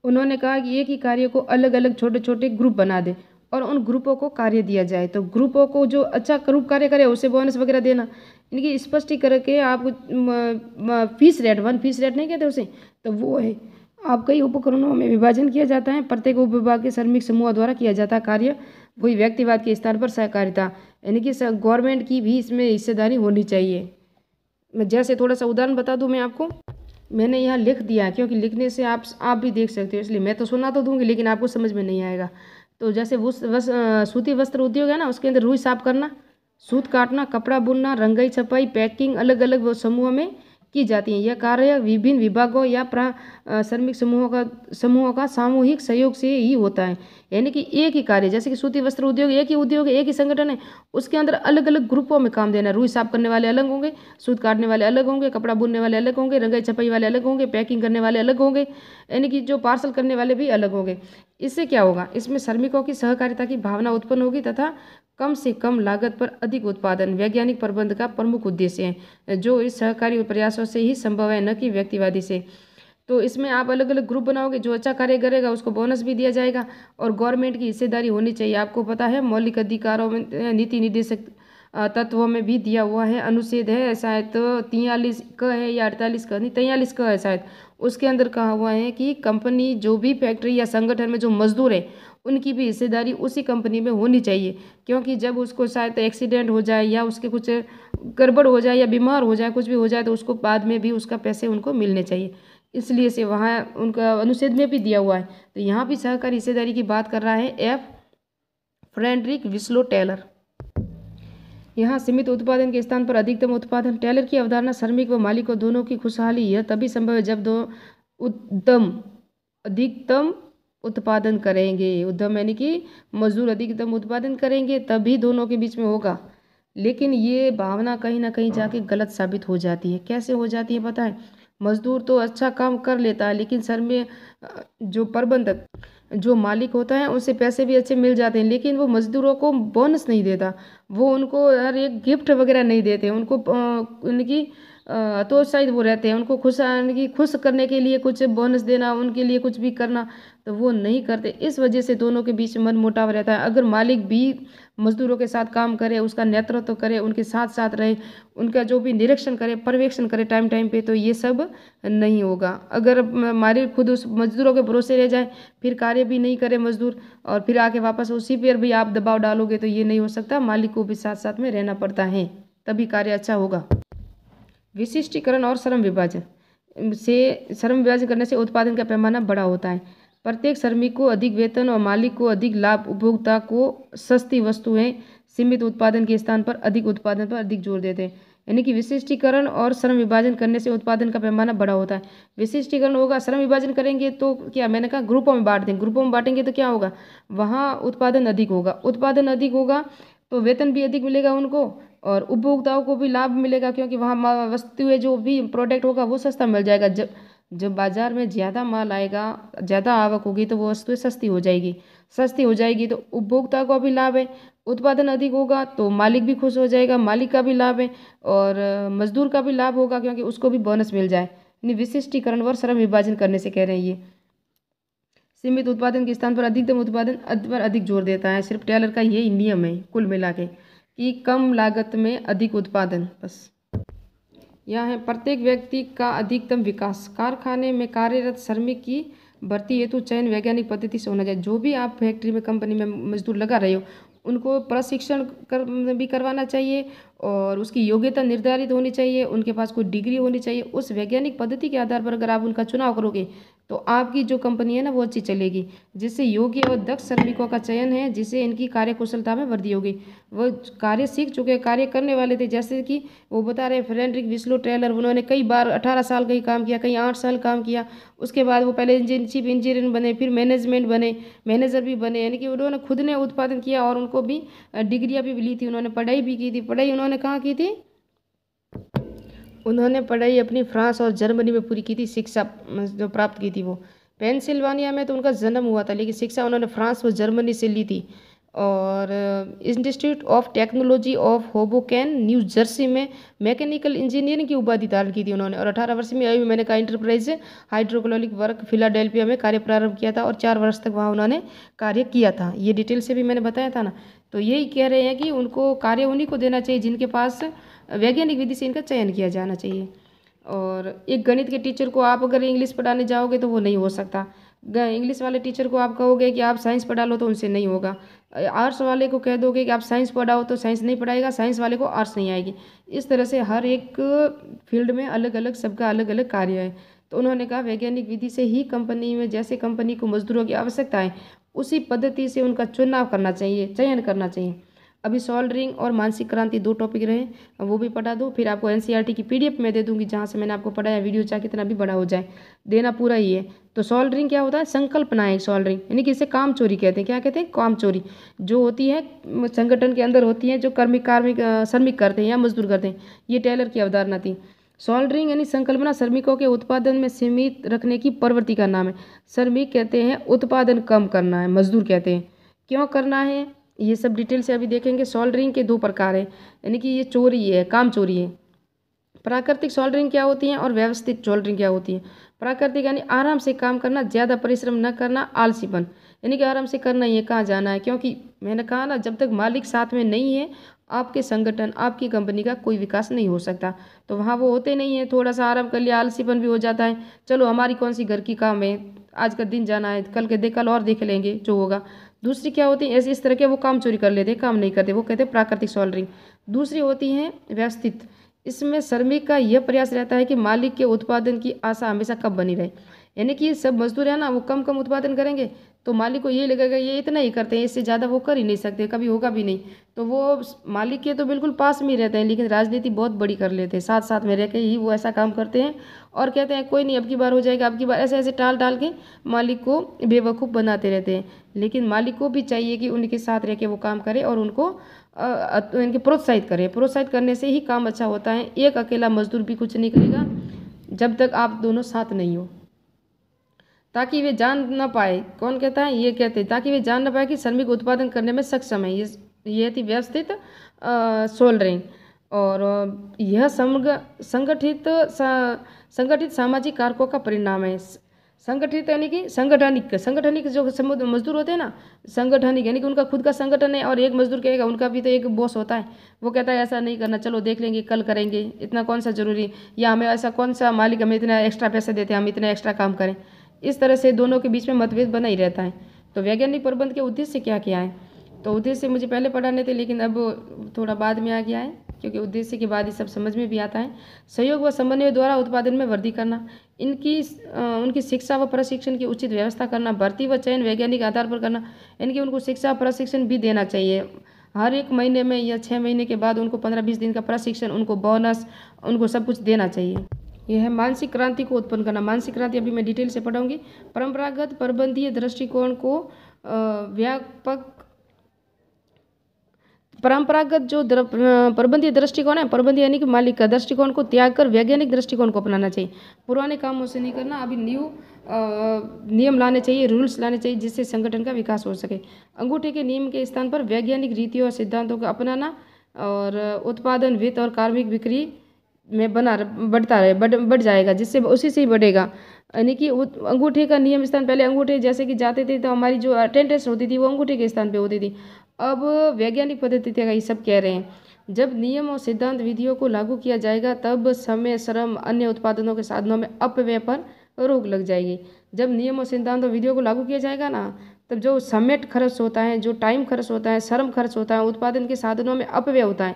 उन्होंने कहा कि एक ही कार्य को अलग अलग छोटे छोटे ग्रुप बना दे और उन ग्रुपों को कार्य दिया जाए। तो ग्रुपों को जो अच्छा ग्रुप कार्य करे उसे बोनस वगैरह देना। इनकी स्पष्ट करके आप फीस रेट नहीं कहते उसे, तो वो है आप कई उपकरणों में विभाजन किया जाता है, प्रत्येक उपविभाग के श्रमिक समूह द्वारा किया जाता है कार्य। वही व्यक्तिवाद के स्थान पर सहकारिता, यानी कि गवर्नमेंट की भी इसमें हिस्सेदारी होनी चाहिए। मैं जैसे थोड़ा सा उदाहरण बता दूं मैं आपको, मैंने यहाँ लिख दिया है क्योंकि लिखने से आप भी देख सकते हो, इसलिए मैं तो सुना तो दूंगी लेकिन आपको समझ में नहीं आएगा। तो जैसे सूती वस्त्र उद्योग है ना, उसके अंदर रुई साफ करना, सूत काटना, कपड़ा बुनना, रंगाई छपाई, पैकिंग अलग अलग समूहों में की जाती है। यह कार्य विभिन्न विभागों या श्रमिक समूहों का सामूहिक सहयोग से ही होता है। यानी कि एक ही कार्य, जैसे कि सूती वस्त्र उद्योग एक ही संगठन है, उसके अंदर अलग अलग ग्रुपों में काम देना। रुई साफ करने वाले अलग होंगे, सूत काटने वाले अलग होंगे, कपड़ा बुनने वाले अलग होंगे, रंगाई छपाई वाले अलग होंगे, पैकिंग करने वाले अलग होंगे, यानी कि जो पार्सल करने वाले भी अलग होंगे। इससे क्या होगा? इसमें श्रमिकों की सहकारिता की भावना उत्पन्न होगी तथा कम से कम लागत पर अधिक उत्पादन वैज्ञानिक प्रबंध का प्रमुख उद्देश्य है, जो इस सहकारी प्रयासों से ही संभव है, न कि व्यक्तिवादी से। तो इसमें आप अलग अलग ग्रुप बनाओगे, जो अच्छा कार्य करेगा उसको बोनस भी दिया जाएगा और गवर्नमेंट की हिस्सेदारी होनी चाहिए। आपको पता है मौलिक अधिकारों में नीति निर्देशक तत्वों में भी दिया हुआ है, अनुच्छेद है शायद तो 43 का है या 48 का, नहीं 43 का है शायद। उसके अंदर कहा हुआ है कि कंपनी जो भी फैक्ट्री या संगठन में जो मजदूर है उनकी भी हिस्सेदारी उसी कंपनी में होनी चाहिए, क्योंकि जब उसको शायद एक्सीडेंट हो जाए या उसके कुछ गड़बड़ हो जाए या बीमार हो जाए, कुछ भी हो जाए, तो उसको बाद में भी उसका पैसे उनको मिलने चाहिए। इसलिए से वहाँ उनका अनुच्छेद में भी दिया हुआ है। तो यहाँ भी सहकारी हिस्सेदारी की बात कर रहा है एफ फ्रेडरिक विस्लो टेलर। यहाँ सीमित उत्पादन के स्थान पर अधिकतम उत्पादन। टेलर की अवधारणा श्रमिक व मालिक को दोनों की खुशहाली यह तभी संभव है जब दो उद्यम अधिकतम उत्पादन करेंगे। उद्यम यानी कि मजदूर अधिकतम उत्पादन करेंगे तभी दोनों के बीच में होगा। लेकिन ये भावना कहीं ना कहीं जाके गलत साबित हो जाती है। कैसे हो जाती है पता है? मजदूर तो अच्छा काम कर लेता है, लेकिन सर में जो प्रबंधक जो मालिक होता है उसे पैसे भी अच्छे मिल जाते हैं, लेकिन वो मजदूरों को बोनस नहीं देता। वो उनको हर एक गिफ्ट वगैरह नहीं देते, उनको उनकी हतोत्साहित वो रहते हैं, उनको खुश उनकी खुश करने के लिए कुछ बोनस देना, उनके लिए कुछ भी करना, तो वो नहीं करते। इस वजह से दोनों के बीच मन मुटाव रहता है। अगर मालिक भी मजदूरों के साथ काम करे, उसका नेतृत्व करे, उनके साथ साथ रहे, उनका जो भी निरीक्षण करे, पर्यवेक्षण करे टाइम टाइम पे, तो ये सब नहीं होगा। अगर मालिक खुद उस मजदूरों के भरोसे रह जाए, फिर कार्य भी नहीं करे मजदूर, और फिर आके वापस उसी पर भी आप दबाव डालोगे, तो ये नहीं हो सकता। मालिक को भी साथ साथ में रहना पड़ता है, तभी कार्य अच्छा होगा। विशिष्टीकरण और श्रम विभाजन से श्रम विभाजन करने से उत्पादन का पैमाना बड़ा होता है। प्रत्येक श्रमिक को अधिक वेतन और मालिक को अधिक लाभ, उपभोक्ता को सस्ती वस्तुएं, सीमित उत्पादन के स्थान पर अधिक उत्पादन पर अधिक जोर देते हैं। यानी कि विशिष्टीकरण और श्रम विभाजन करने से उत्पादन का पैमाना बड़ा होता है। विशिष्टीकरण होगा, श्रम विभाजन करेंगे तो क्या, मैंने कहा ग्रुपों में बांट देंगे, ग्रुपों में बांटेंगे तो क्या होगा, वहाँ उत्पादन अधिक होगा। उत्पादन अधिक होगा तो वेतन भी अधिक मिलेगा उनको, और उपभोक्ताओं को भी लाभ मिलेगा, क्योंकि वहाँ वस्तुएं जो भी प्रोडक्ट होगा वो सस्ता मिल जाएगा। जब जब बाजार में ज़्यादा माल आएगा, ज़्यादा आवक होगी, तो वो वस्तुएं सस्ती हो जाएगी। सस्ती हो जाएगी तो उपभोक्ता को भी लाभ है। उत्पादन अधिक होगा तो मालिक भी खुश हो जाएगा, मालिक का भी लाभ है, और मजदूर का भी लाभ होगा, क्योंकि उसको भी बोनस मिल जाए। यानी विशिष्टीकरण और श्रम विभाजन करने से कह रहे हैं ये। सीमित उत्पादन के स्थान पर अधिकतम उत्पादन पर अधिक जोर देता है। सिर्फ टेलर का यही नियम है कुल मिला के, कि कम लागत में अधिक उत्पादन। बस यह है प्रत्येक व्यक्ति का अधिकतम विकास। कारखाने में कार्यरत श्रमिक की भर्ती हेतु चयन वैज्ञानिक पद्धति से होना चाहिए। जो भी आप फैक्ट्री में, कंपनी में मजदूर लगा रहे हो, उनको प्रशिक्षण भी करवाना चाहिए, और उसकी योग्यता निर्धारित होनी चाहिए, उनके पास कोई डिग्री होनी चाहिए। उस वैज्ञानिक पद्धति के आधार पर अगर आप उनका चुनाव करोगे तो आपकी जो कंपनी है ना वो अच्छी चलेगी, जिससे योग्य और दक्ष श्रमिकों का चयन है, जिससे इनकी कार्यकुशलता में वृद्धि होगी। वो कार्य सीख चुके, कार्य करने वाले थे, जैसे कि वो बता रहे फ्रेडरिक विस्लो टेलर, उन्होंने कई बार 18 साल कहीं काम किया, कहीं 8 साल काम किया। उसके बाद वो पहले चीफ इंजीनियर बने, फिर मैनेजमेंट बने, मैनेजर भी बने। यानी कि उन्होंने खुद ने उत्पादन किया, और उनको भी डिग्रियाँ भी ली थी, उन्होंने पढ़ाई भी की थी। पढ़ाई उन्होंने कहाँ की थी? उन्होंने पढ़ाई अपनी फ्रांस और जर्मनी में पूरी की थी। शिक्षा जो प्राप्त की थी वो पेंसिल्वानिया में तो उनका जन्म हुआ था, लेकिन शिक्षा उन्होंने फ्रांस व जर्मनी से ली थी। और institute of technology of Hoboken new Jersey में मैकेनिकल इंजीनियरिंग की उपाधि धारण की थी उन्होंने। और 18 वर्ष में आयु मैंने कहा इंटरप्राइज हाइड्रोक्लोरिक वर्क फिलाडेल्फिया में कार्य प्रारंभ किया था, और 4 वर्ष तक वहाँ उन्होंने कार्य किया था। ये डिटेल से भी मैंने बताया था ना। तो यही कह रहे हैं कि उनको कार्य उन्हीं को देना चाहिए जिनके पास वैज्ञानिक विधि से इनका चयन किया जाना चाहिए। और एक गणित के टीचर को आप अगर इंग्लिश पढ़ाने जाओगे तो वो नहीं हो सकता। इंग्लिश वाले टीचर को आप कहोगे कि आप साइंस पढ़ा लो तो उनसे नहीं होगा। आर्ट्स वाले को कह दोगे कि आप साइंस पढ़ाओ तो साइंस नहीं पढ़ाएगा, साइंस वाले को आर्ट्स नहीं आएगी। इस तरह से हर एक फील्ड में अलग अलग सबका अलग अलग कार्य है। तो उन्होंने कहा वैज्ञानिक विधि से ही कंपनी में, जैसे कंपनी को मजदूरों की आवश्यकता है, उसी पद्धति से उनका चुनाव करना चाहिए, चयन करना चाहिए। अभी सोल्डरिंग और मानसिक क्रांति 2 टॉपिक रहे, वो भी पढ़ा दो। फिर आपको एनसीईआरटी की पीडीएफ में दे दूंगी, जहाँ से मैंने आपको पढ़ाया। वीडियो चाहे कितना भी बड़ा हो जाए, देना पूरा ही है। तो सोल्डरिंग क्या होता है? संकल्पना है सोल्डरिंग, यानी कि इसे काम चोरी कहते हैं। क्या कहते हैं? काम चोरी जो होती है संगठन के अंदर होती है, जो श्रमिक करते हैं या मजदूर करते हैं। ये टेलर की अवधारणा थी। सोल्डरिंग यानी संकल्पना श्रमिकों के उत्पादन में सीमित रखने की प्रवृत्ति का नाम है। श्रमिक कहते हैं उत्पादन कम करना है, मजदूर कहते हैं क्यों करना है, ये सब डिटेल से अभी देखेंगे। सोल्डरिंग के 2 प्रकार है, यानी कि ये चोरी है, काम चोरी है। प्राकृतिक सोल्डरिंग क्या होती है और व्यवस्थित सोल्डरिंग क्या होती है। प्राकृतिक यानी आराम से काम करना, ज़्यादा परिश्रम न करना, आलसीपन, यानी कि आराम से करना ही है, कहाँ जाना है। क्योंकि मैंने कहा ना, जब तक मालिक साथ में नहीं है आपके संगठन, आपकी कंपनी का कोई विकास नहीं हो सकता। तो वहाँ वो होते नहीं है, थोड़ा सा आराम कर लिया, आलसीपन भी हो जाता है। चलो हमारी कौन सी घर की काम है, आज का दिन जाना है, कल और देख लेंगे जो होगा। दूसरी क्या होती है, ऐसे इस तरह के वो काम चोरी कर लेते हैं, काम नहीं करते, वो कहते हैं प्राकृतिक सोल्डरिंग। दूसरी होती है व्यवस्थित। इसमें श्रमिक का यह प्रयास रहता है कि मालिक के उत्पादन की आशा हमेशा कब बनी रहे, यानी कि सब मजदूर है ना, वो कम कम उत्पादन करेंगे तो मालिक को ये लगेगा ये इतना ही करते हैं, इससे ज़्यादा वो कर ही नहीं सकते, कभी होगा भी नहीं। तो वो मालिक के तो बिल्कुल पास में ही रहते हैं, लेकिन राजनीति बहुत बड़ी कर लेते हैं, साथ साथ में रह के ही वो ऐसा काम करते हैं और कहते हैं कोई नहीं, अब की बार हो जाएगा, अब की बार, ऐसे ऐसे टाल टाल के मालिक को बेवकूफ़ बनाते रहते हैं। लेकिन मालिक को भी चाहिए कि उनके साथ रह के वो काम करे और उनको इनके प्रोत्साहित करें। प्रोत्साहित करने से ही काम अच्छा होता है। एक अकेला मजदूर भी कुछ नहीं करेगा जब तक आप दोनों साथ नहीं हो, ताकि वे जान न पाए। कौन कहता है, ये कहते हैं ताकि वे जान न पाए कि श्रमिक उत्पादन करने में सक्षम है। ये थी व्यवस्थित सोल्डरिंग। और यह संगठित सामाजिक कारकों का परिणाम है। संगठित यानी कि संगठनिक जो मजदूर होते हैं ना, संगठनिक यानी कि उनका खुद का संगठन है, और एक मजदूर कहेगा, उनका भी तो एक बॉस होता है, वो कहता है ऐसा नहीं करना, चलो देख लेंगे, कल करेंगे, इतना कौन सा जरूरी, या हमें ऐसा कौन सा मालिक हमें इतना एक्स्ट्रा पैसे देते हैं, हम इतना एक्स्ट्रा काम करें। इस तरह से दोनों के बीच में मतभेद बना ही रहता है। तो वैज्ञानिक प्रबंध के उद्देश्य क्या क्या है, तो उद्देश्य मुझे पहले पढ़ाने थे, लेकिन अब थोड़ा बाद में आ गया है, क्योंकि उद्देश्य के बाद ही सब समझ में भी आता है। सहयोग व समन्वय द्वारा उत्पादन में वृद्धि करना, उनकी शिक्षा व प्रशिक्षण की उचित व्यवस्था करना, भर्ती व चयन वैज्ञानिक आधार पर करना, यानी कि उनको शिक्षा प्रशिक्षण भी देना चाहिए। हर एक महीने में या 6 महीने के बाद उनको 15-20 दिन का प्रशिक्षण, उनको बोनस, उनको सब कुछ देना चाहिए। यह है मानसिक क्रांति को उत्पन्न करना। मानसिक क्रांति अभी मैं डिटेल से पढ़ाऊंगी। परंपरागत प्रबंधीय दृष्टिकोण को व्यापक परंपरागत जो प्रबंधीय दृष्टिकोण है, प्रबंधीय यानी कि मालिक का दृष्टिकोण को त्याग कर वैज्ञानिक दृष्टिकोण को अपनाना चाहिए। पुराने कामों से नहीं करना, अभी न्यू नियम लाने चाहिए, रूल्स लाने चाहिए, जिससे संगठन का विकास हो सके। अंगूठे के नियम के स्थान पर वैज्ञानिक रीतियों और सिद्धांतों को अपनाना, और उत्पादन, वित्त और कार्मिक बिक्री में बढ़ जाएगा, जिससे उसी से ही बढ़ेगा। यानी कि अंगूठे का नियम स्थान, पहले अंगूठे जैसे कि जाते थे तो हमारी जो अटेंडेंस होती थी वो अंगूठे के स्थान पे होती थी। अब वैज्ञानिक पद्धति का ये सब कह रहे हैं। जब नियम और सिद्धांत विधियों को लागू किया जाएगा तब समय, श्रम, अन्य उत्पादनों के साधनों में अपव्यय पर रोक लग जाएगी। जब नियम और सिद्धांत और विधियों को लागू किया जाएगा ना, तब जो समय खर्च होता है, जो टाइम खर्च होता है, श्रम खर्च होता है, उत्पादन के साधनों में अपव्यय होता है,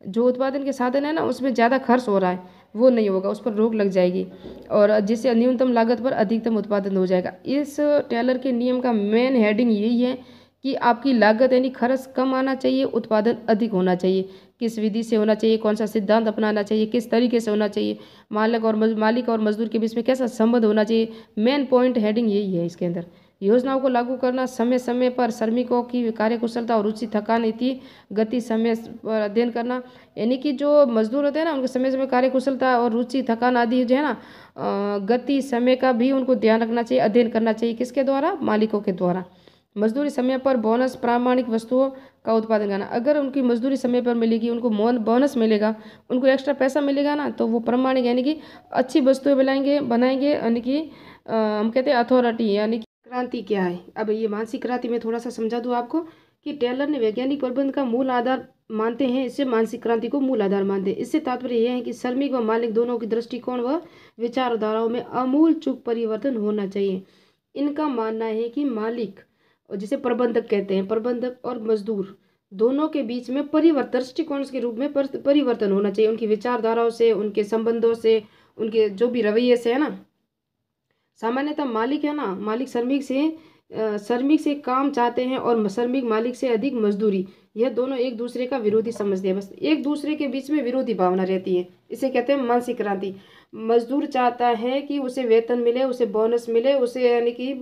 जो उत्पादन के साधन है ना उसमें ज़्यादा खर्च हो रहा है, वो नहीं होगा, उस पर रोक लग जाएगी, और जिससे न्यूनतम लागत पर अधिकतम उत्पादन हो जाएगा। इस टेलर के नियम का मेन हेडिंग यही है कि आपकी लागत यानी खर्च कम आना चाहिए, उत्पादन अधिक होना चाहिए। किस विधि से होना चाहिए, कौन सा सिद्धांत अपनाना चाहिए, किस तरीके से होना चाहिए, मालिक और मजदूर के बीच में कैसा संबंध होना चाहिए, मेन पॉइंट हेडिंग यही है इसके अंदर। योजनाओं को लागू करना, समय समय पर श्रमिकों की कार्यकुशलता और रुचि, थकान, नीति, गति, समय पर अध्ययन करना, यानी कि जो मजदूर होते हैं ना उनके समय समय कार्यकुशलता और रुचि, थकान आदि जो है ना, गति, समय का भी उनको ध्यान रखना चाहिए, अध्ययन करना चाहिए। किसके द्वारा, मालिकों के द्वारा। मजदूरी समय पर, बोनस, प्रामाणिक वस्तुओं का उत्पादन करना। अगर उनकी मजदूरी समय पर मिलेगी, उनको बोनस मिलेगा, उनको एक्स्ट्रा पैसा मिलेगा ना, तो वो प्रामाणिक यानी कि अच्छी वस्तुएं बनाएंगे, यानी कि हम कहते हैं अथॉरिटी, यानी कि क्रांति क्या है। अब ये मानसिक क्रांति में थोड़ा सा समझा दूँ आपको कि टेलर ने वैज्ञानिक प्रबंध का मूल आधार मानते हैं, इससे मानसिक क्रांति को मूल आधार मानते हैं। इससे तात्पर्य यह है कि श्रमिक व मालिक दोनों की दृष्टिकोण व विचारधाराओं में आमूल चूक परिवर्तन होना चाहिए। इनका मानना है कि मालिक, और जिसे प्रबंधक कहते हैं, प्रबंधक और मजदूर दोनों के बीच में दृष्टिकोण के रूप में परिवर्तन होना चाहिए, उनकी विचारधाराओं से, उनके संबंधों से, उनके जो भी रवैये से है ना। सामान्यतः मालिक है ना, मालिक श्रमिक से काम चाहते हैं और श्रमिक मालिक से अधिक मजदूरी। यह दोनों एक दूसरे का विरोधी समझते हैं, बस एक दूसरे के बीच में विरोधी भावना रहती है। इसे कहते हैं मानसिक क्रांति। मजदूर चाहता है कि उसे वेतन मिले, उसे बोनस मिले, उसे यानी कि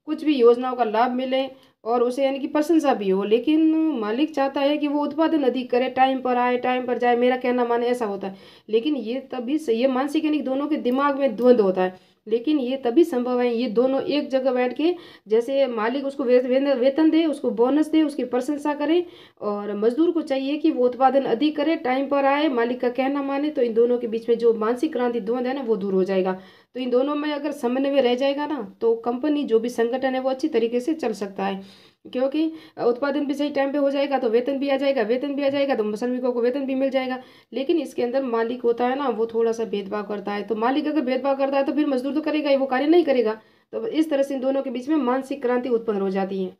कुछ भी योजनाओं का लाभ मिले, और उसे यानी कि प्रशंसा भी हो। लेकिन मालिक चाहता है कि वो उत्पादन अधिक करे, टाइम पर आए, टाइम पर जाए, मेरा कहना माने, ऐसा होता है। लेकिन ये तभी ये मानसिक यानी दोनों के दिमाग में द्वंद्व होता है। लेकिन ये तभी संभव है, ये दोनों एक जगह बैठ के, जैसे मालिक उसको वेतन दे, उसको बोनस दे, उसकी प्रशंसा करे, और मजदूर को चाहिए कि वो उत्पादन अधिक करे, टाइम पर आए, मालिक का कहना माने, तो इन दोनों के बीच में जो मानसिक क्रांति द्वंद है ना वो दूर हो जाएगा। तो इन दोनों में अगर समन्वय रह जाएगा ना, तो कंपनी जो भी संगठन है वो अच्छी तरीके से चल सकता है, क्योंकि उत्पादन भी सही टाइम पे हो जाएगा तो वेतन भी आ जाएगा, वेतन भी आ जाएगा तो श्रमिकों को वेतन भी मिल जाएगा। लेकिन इसके अंदर मालिक होता है ना, वो थोड़ा सा भेदभाव करता है, तो मालिक अगर भेदभाव करता है तो फिर मजदूर तो करेगा ही, वो कार्य नहीं करेगा। तो इस तरह से इन दोनों के बीच में मानसिक क्रांति उत्पन्न हो जाती है,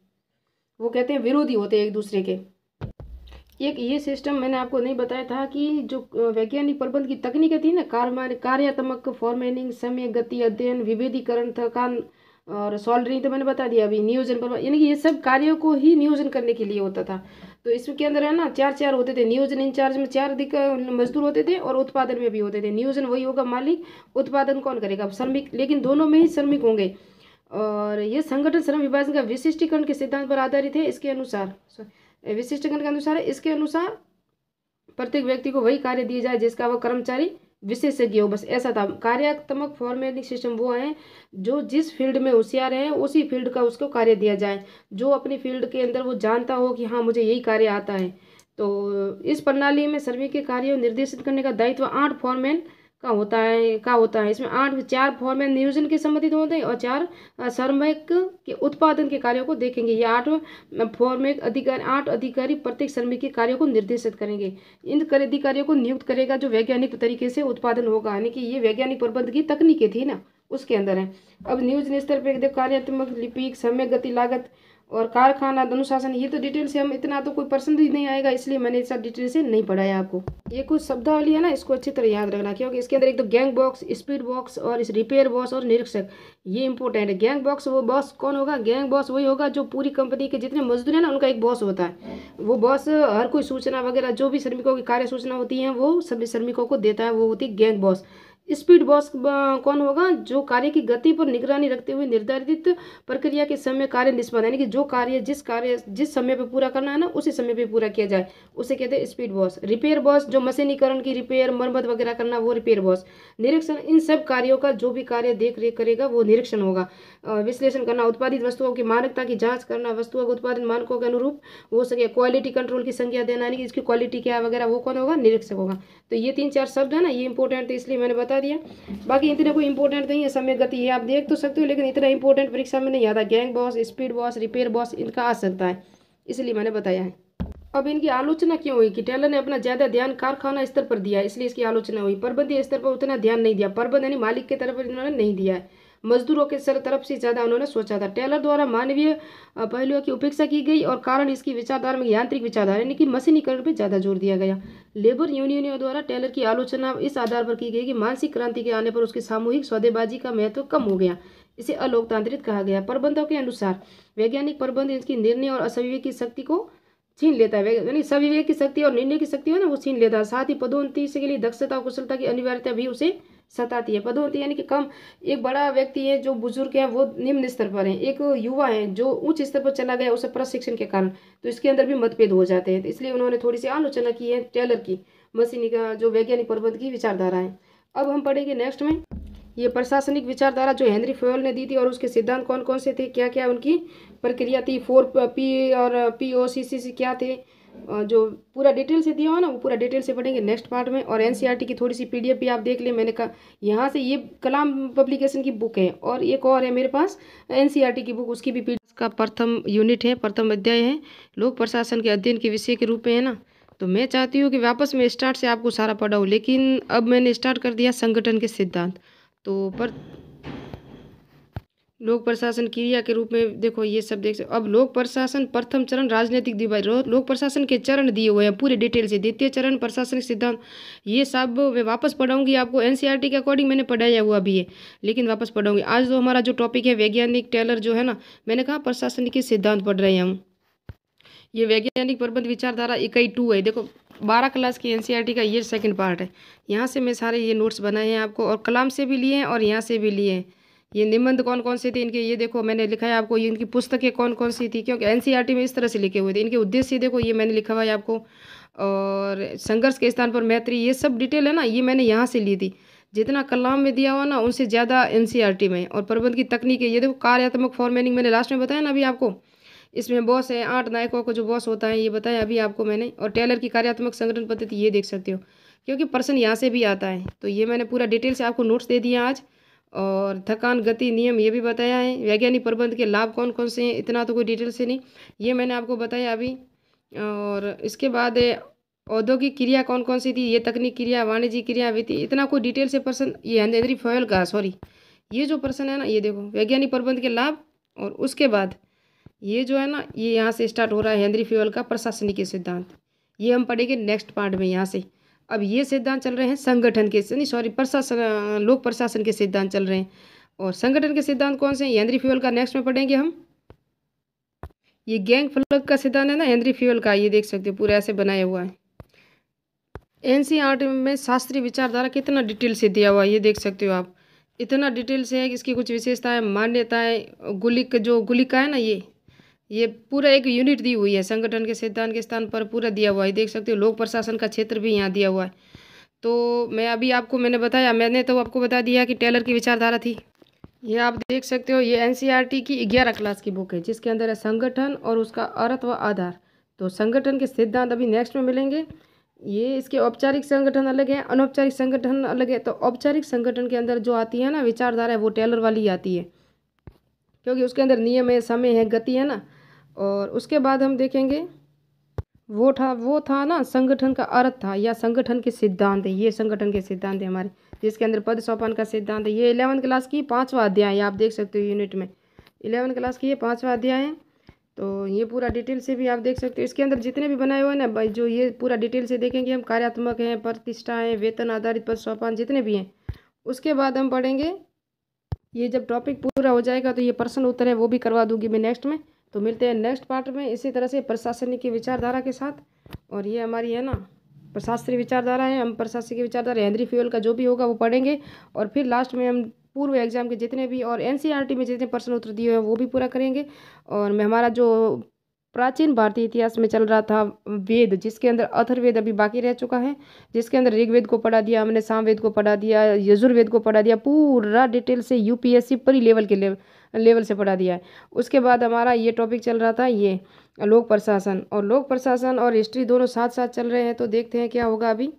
वो कहते हैं विरोधी होते हैं एक दूसरे के। एक ये सिस्टम मैंने आपको नहीं बताया था कि जो वैज्ञानिक प्रबंध की तकनीकें थी ना, कार्यात्मक फॉर्मेटिंग, समय गति अध्ययन, विभेदीकरण, थकान और सॉल्डरिंग, तो मैंने बता दिया अभी। नियोजन प्रबंध यानी कि ये सब कार्यों को ही नियोजन करने के लिए होता था। तो इसके अंदर है ना चार चार होते थे, नियोजन इंचार्ज में 4 अधिक मजदूर होते थे, और उत्पादन में भी होते थे। नियोजन वही होगा मालिक, उत्पादन कौन करेगा, श्रमिक, लेकिन दोनों में ही श्रमिक होंगे। और ये संगठन श्रम विभाजन का विशिष्टीकरण के सिद्धांत पर आधारित है। इसके अनुसार विशिष्टीकरण के अनुसार इसके अनुसार प्रत्येक व्यक्ति को वही कार्य दिया जाए जिसका वह कर्मचारी विशेषज्ञ हो, बस ऐसा था। कार्यात्मक फॉर्मेटिंग सिस्टम वो है जो जिस फील्ड में होशियार है उसी फील्ड का उसको कार्य दिया जाए, जो अपनी फील्ड के अंदर वो जानता हो कि हाँ मुझे यही कार्य आता है। तो इस प्रणाली में श्रमिक के कार्यों निर्देशित करने का दायित्व 8 फॉरमैन का होता है। इसमें 4 फॉरमैन नियोजन के संबंधित होते हैं और 4 श्रमिक के उत्पादन के कार्यों को देखेंगे। ये 8 फॉरमैन अधिकारी, 8 अधिकारी प्रत्येक श्रमिक के कार्यों को निर्देशित करेंगे। इन अधिकारियों को नियुक्त करेगा जो वैज्ञानिक तरीके से उत्पादन होगा, यानी कि ये वैज्ञानिक प्रबंध की तकनीकें थी ना उसके अंदर है। अब नियोजन स्तर पर कार्यात्मक, लिपिक, समय गति, लागत और कारखाना अनुशासन, ये तो डिटेल से हम इतना तो कोई पसंद ही नहीं आएगा, इसलिए मैंने सब डिटेल से नहीं पढ़ाया आपको। ये कुछ शब्दावली है ना, इसको अच्छी तरह याद रखना, क्योंकि इसके अंदर एक तो गैंग बॉक्स, स्पीड बॉक्स और इस रिपेयर बॉस और निरीक्षक, ये इंपॉर्टेंट है। गैंग बॉक्स, वो बॉस कौन होगा, गैंग बॉस वही होगा जो पूरी कंपनी के जितने मजदूर हैं ना उनका एक बॉस होता है। वो बॉस हर कोई सूचना वगैरह जो भी श्रमिकों की कार्य सूचना होती है वो सभी श्रमिकों को देता है, वो होती है गैंग बॉस। स्पीड बॉस कौन होगा, जो कार्य की गति पर निगरानी रखते हुए निर्धारित प्रक्रिया के समय कार्य निष्पादन, यानी कि जो कार्य जिस समय पे पूरा करना है ना उसी समय पे पूरा किया जाए, उसे कहते हैं स्पीड बॉस। रिपेयर बॉस, जो मशीनीकरण की रिपेयर, मरम्मत वगैरह करना, वो रिपेयर बॉस। निरीक्षण, इन सब कार्यों का जो भी कार्य देख रेख करेगा वो निरीक्षण होगा। विश्लेषण करना, उत्पादित वस्तुओं की मानकता की जांच करना, वस्तुओं के उत्पादन मानकों के अनुरूप हो सके, क्वालिटी कंट्रोल की संख्या देना, यानी कि इसकी क्वालिटी क्या वगैरह, वो कौन होगा, निरीक्षक होगा। तो ये 3-4 शब्द है ना, ये इंपॉर्टेंट थे इसलिए मैंने बता दिया। बाकी इतने कोई इंपॉर्टेंट नहीं है। समय गति है आप देख तो सकते हो, लेकिन इतना इंपॉर्टेंट परीक्षा में नहीं आता। Gang boss, speed boss, repair boss, इनका आ सकता है, इसलिए मैंने बताया है। अब इनकी आलोचना क्यों हुई कि टेलर ने अपना ज्यादा ध्यान कारखाना स्तर पर दिया, इसलिए इसकी आलोचना हुई। प्रबंधीय स्तर पर उतना ध्यान नहीं दिया, प्रबंध यानी मालिक की तरफ इन्होंने नहीं दिया है। मजदूरों के तरफ से ज्यादा उन्होंने सोचा था। टेलर द्वारा मानवीय पहलुओं की उपेक्षा की गई और कारण इसकी विचारधारा में यांत्रिक विचारधारा यानी कि मशीनीकरण पर ज्यादा जोर दिया गया। लेबर यूनियनों द्वारा टेलर की आलोचना इस आधार पर की गई कि मानसिक क्रांति के आने पर उसकी सामूहिक सौदेबाजी का महत्व कम हो गया, इसे अलोकतांत्रिक कहा गया। प्रबंधों के अनुसार वैज्ञानिक प्रबंध इसकी निर्णय और असविवेक की शक्ति को छीन लेता है, यानी सविवेक की शक्ति और निर्णय की शक्ति है ना वो छीन लेता है। साथ ही पदोन्नति के लिए दक्षता और कुशलता की अनिवार्यता भी उसे सताती है। पदोन्नति यानी कि कम, एक बड़ा व्यक्ति है जो बुजुर्ग है वो निम्न स्तर पर है, एक युवा है जो उच्च स्तर पर चला गया उसे प्रशिक्षण के कारण, तो इसके अंदर भी मतभेद हो जाते हैं। तो इसलिए उन्होंने थोड़ी सी आलोचना की है टेलर की, मशीनी का जो वैज्ञानिक प्रबंध की विचारधारा है। अब हम पढ़ेंगे नेक्स्ट में ये प्रशासनिक विचारधारा जो हेनरी फयोल ने दी थी, और उसके सिद्धांत कौन कौन से थे, क्या क्या उनकी प्रक्रिया थी, 4P और POCC क्या थे, जो पूरा डिटेल से दिया हुआ ना वो पूरा डिटेल से पढ़ेंगे नेक्स्ट पार्ट में। और NCERT की थोड़ी सी PDF भी आप देख लें, मैंने कहा यहाँ से ये कलाम पब्लिकेशन की बुक है, और एक और है मेरे पास NCERT की बुक, उसकी भी PDF का प्रथम यूनिट है, प्रथम अध्याय है, लोक प्रशासन के अध्ययन के विषय के रूप में है ना। तो मैं चाहती हूँ कि वापस मैं स्टार्ट से आपको सारा पढ़ाऊँ, लेकिन अब मैंने स्टार्ट कर दिया संगठन के सिद्धांत। तो पर लोक प्रशासन क्रिया के रूप में देखो ये सब देख सकते। अब लोक प्रशासन प्रथम चरण राजनीतिक दिवाई, लोक प्रशासन के चरण दिए हुए हैं पूरे डिटेल से। द्वितीय चरण प्रशासनिक सिद्धांत, ये सब मैं वापस पढ़ाऊंगी आपको, NCERT के अकॉर्डिंग मैंने पढ़ाया हुआ भी है, लेकिन वापस पढ़ाऊंगी। आज जो हमारा जो टॉपिक है वैज्ञानिक टेलर जो है ना, मैंने कहा प्रशासनिक सिद्धांत पढ़ रहे हैं हम। ये वैज्ञानिक प्रबंध विचारधारा इकाई 2 है। देखो 12 क्लास की NCERT का ये सेकंड पार्ट है। यहाँ से मैं सारे ये नोट्स बनाए हैं आपको, और कलाम से भी लिए हैं और यहाँ से भी लिए हैं। ये निबंध कौन कौन से थे इनके, ये देखो मैंने लिखा है आपको, ये इनकी पुस्तकें कौन कौन सी थी, क्योंकि NCERT में इस तरह से लिखे हुए थे। इनके उद्देश्य देखो ये मैंने लिखा हुआ है आपको, और संघर्ष के स्थान पर मैत्री, ये सब डिटेल है ना ये मैंने यहाँ से ली थी। जितना कलाम में दिया हुआ ना उनसे ज़्यादा एनसीईआरटी में। और प्रबंध की तकनीक है, ये देखो कार्यात्मक फॉर्मेटिंग मैंने लास्ट में बताया ना अभी आपको, इसमें बॉस है 8 नायकों को जो बॉस होता है ये बताया अभी आपको मैंने। और टेलर की कार्यात्मक संगठन पद्धति ये देख सकते हो, क्योंकि प्रश्न यहाँ से भी आता है। तो ये मैंने पूरा डिटेल से आपको नोट्स दे दिया आज। और थकान गति नियम ये भी बताया है। वैज्ञानिक प्रबंध के लाभ कौन कौन से हैं इतना तो कोई डिटेल से नहीं, ये मैंने आपको बताया अभी। और इसके बाद औद्योगिक क्रिया कौन कौन सी थी, ये तकनीक क्रिया, वाणिज्यिक क्रिया, वित्तीय, इतना कोई डिटेल से प्रश्न ये हेनरी फ्यूल का सॉरी ये जो प्रश्न है ना ये देखो वैज्ञानिक प्रबंध के लाभ। और उसके बाद ये जो है ना ये यहाँ से स्टार्ट हो रहा है हेनरी फ्यूल का प्रशासनिक सिद्धांत, ये हम पढ़ेंगे नेक्स्ट पार्ट में यहाँ से। अब ये सिद्धांत चल रहे हैं संगठन के नहीं सॉरी प्रशासन लोक प्रशासन के सिद्धांत चल रहे हैं। और संगठन के सिद्धांत कौन से हैं हेनरी फ्यूल का नेक्स्ट में पढ़ेंगे हम। ये गैंग फ्लग का सिद्धांत है ना हेनरी फ्यूल का, ये देख सकते हो पूरा ऐसे बनाया हुआ है। एनसीईआरटी में शास्त्रीय विचारधारा कितना डिटेल से दिया हुआ है ये देख सकते हो आप, इतना डिटेल से है कि इसकी कुछ विशेषताएं मान्यताएं गुलिक जो गुलिका है ना ये पूरा एक यूनिट दी हुई है संगठन के सिद्धांत के स्थान पर पूरा दिया हुआ है देख सकते हो। लोक प्रशासन का क्षेत्र भी यहाँ दिया हुआ है। तो मैं अभी आपको मैंने बताया, मैंने तो आपको बता दिया कि टेलर की विचारधारा थी। ये आप देख सकते हो ये एनसीईआरटी की 11 क्लास की बुक है जिसके अंदर है संगठन और उसका अर्थ व आधार। तो संगठन के सिद्धांत अभी नेक्स्ट में मिलेंगे। ये इसके औपचारिक संगठन अलग है, अनौपचारिक संगठन अलग है। तो औपचारिक संगठन के अंदर जो आती है ना विचारधारा है वो टेलर वाली आती है, क्योंकि उसके अंदर नियम है, समय है, गति है ना। और उसके बाद हम देखेंगे वो था ना संगठन का अर्थ था या संगठन के सिद्धांत है, ये संगठन के सिद्धांत है हमारे जिसके अंदर पद सोपान का सिद्धांत है। ये 11वीं क्लास की 5वां अध्याय है, आप देख सकते हो यूनिट में 11वीं क्लास की ये 5वां अध्याय है। तो ये पूरा डिटेल से भी आप देख सकते हो, इसके अंदर जितने भी बनाए हुए हैं ना भाई जो ये पूरा डिटेल से देखेंगे हम, कार्यात्मक हैं, प्रतिष्ठा है, वेतन आधारित पद सोपान जितने भी हैं। उसके बाद हम पढ़ेंगे, ये जब टॉपिक पूरा हो जाएगा तो ये प्रश्न उत्तर है वो भी करवा दूंगी मैं नेक्स्ट में। तो मिलते हैं नेक्स्ट पार्ट में इसी तरह से प्रशासनिक की विचारधारा के साथ। और ये हमारी है ना प्रशासनिक विचारधारा है, हम प्रशासनिक विचारधारा हेनरी फ्यूल का जो भी होगा वो पढ़ेंगे। और फिर लास्ट में हम पूर्व एग्जाम के जितने भी और एनसीईआरटी में जितने प्रश्न उत्तर दिए हैं वो भी पूरा करेंगे। और मैं हमारा जो प्राचीन भारतीय इतिहास में चल रहा था वेद, जिसके अंदर अथर्ववेद अभी बाकी रह चुका है, जिसके अंदर ऋग्वेद को पढ़ा दिया हमने, सामवेद को पढ़ा दिया, यजुर्वेद को पढ़ा दिया, पूरा डिटेल से यूपीएससी प्री लेवल के लेवल से पढ़ा दिया है। उसके बाद हमारा ये टॉपिक चल रहा था ये लोक प्रशासन, और लोक प्रशासन और हिस्ट्री दोनों साथ साथ चल रहे हैं। तो देखते हैं क्या होगा अभी।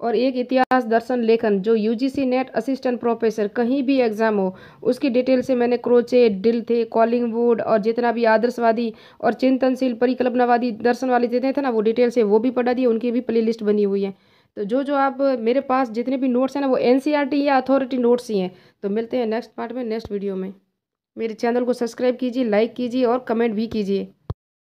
और एक इतिहास दर्शन लेखन जो यूजीसी नेट असिस्टेंट प्रोफेसर कहीं भी एग्जाम हो उसकी डिटेल से मैंने क्रोचे, डिल थे, कॉलिंगवुड और जितना भी आदर्शवादी और चिंतनशील परिकल्पनावादी दर्शन वाले जितने थे ना वो डिटेल से वो भी पढ़ा दिए, उनकी भी प्लेलिस्ट बनी हुई है। तो जो आप मेरे पास जितने भी नोट्स हैं ना वो एनसीईआरटी या अथॉरिटी नोट्स ही हैं। तो मिलते हैं नेक्स्ट पार्ट में नेक्स्ट वीडियो में। मेरे चैनल को सब्सक्राइब कीजिए, लाइक कीजिए और कमेंट भी कीजिए।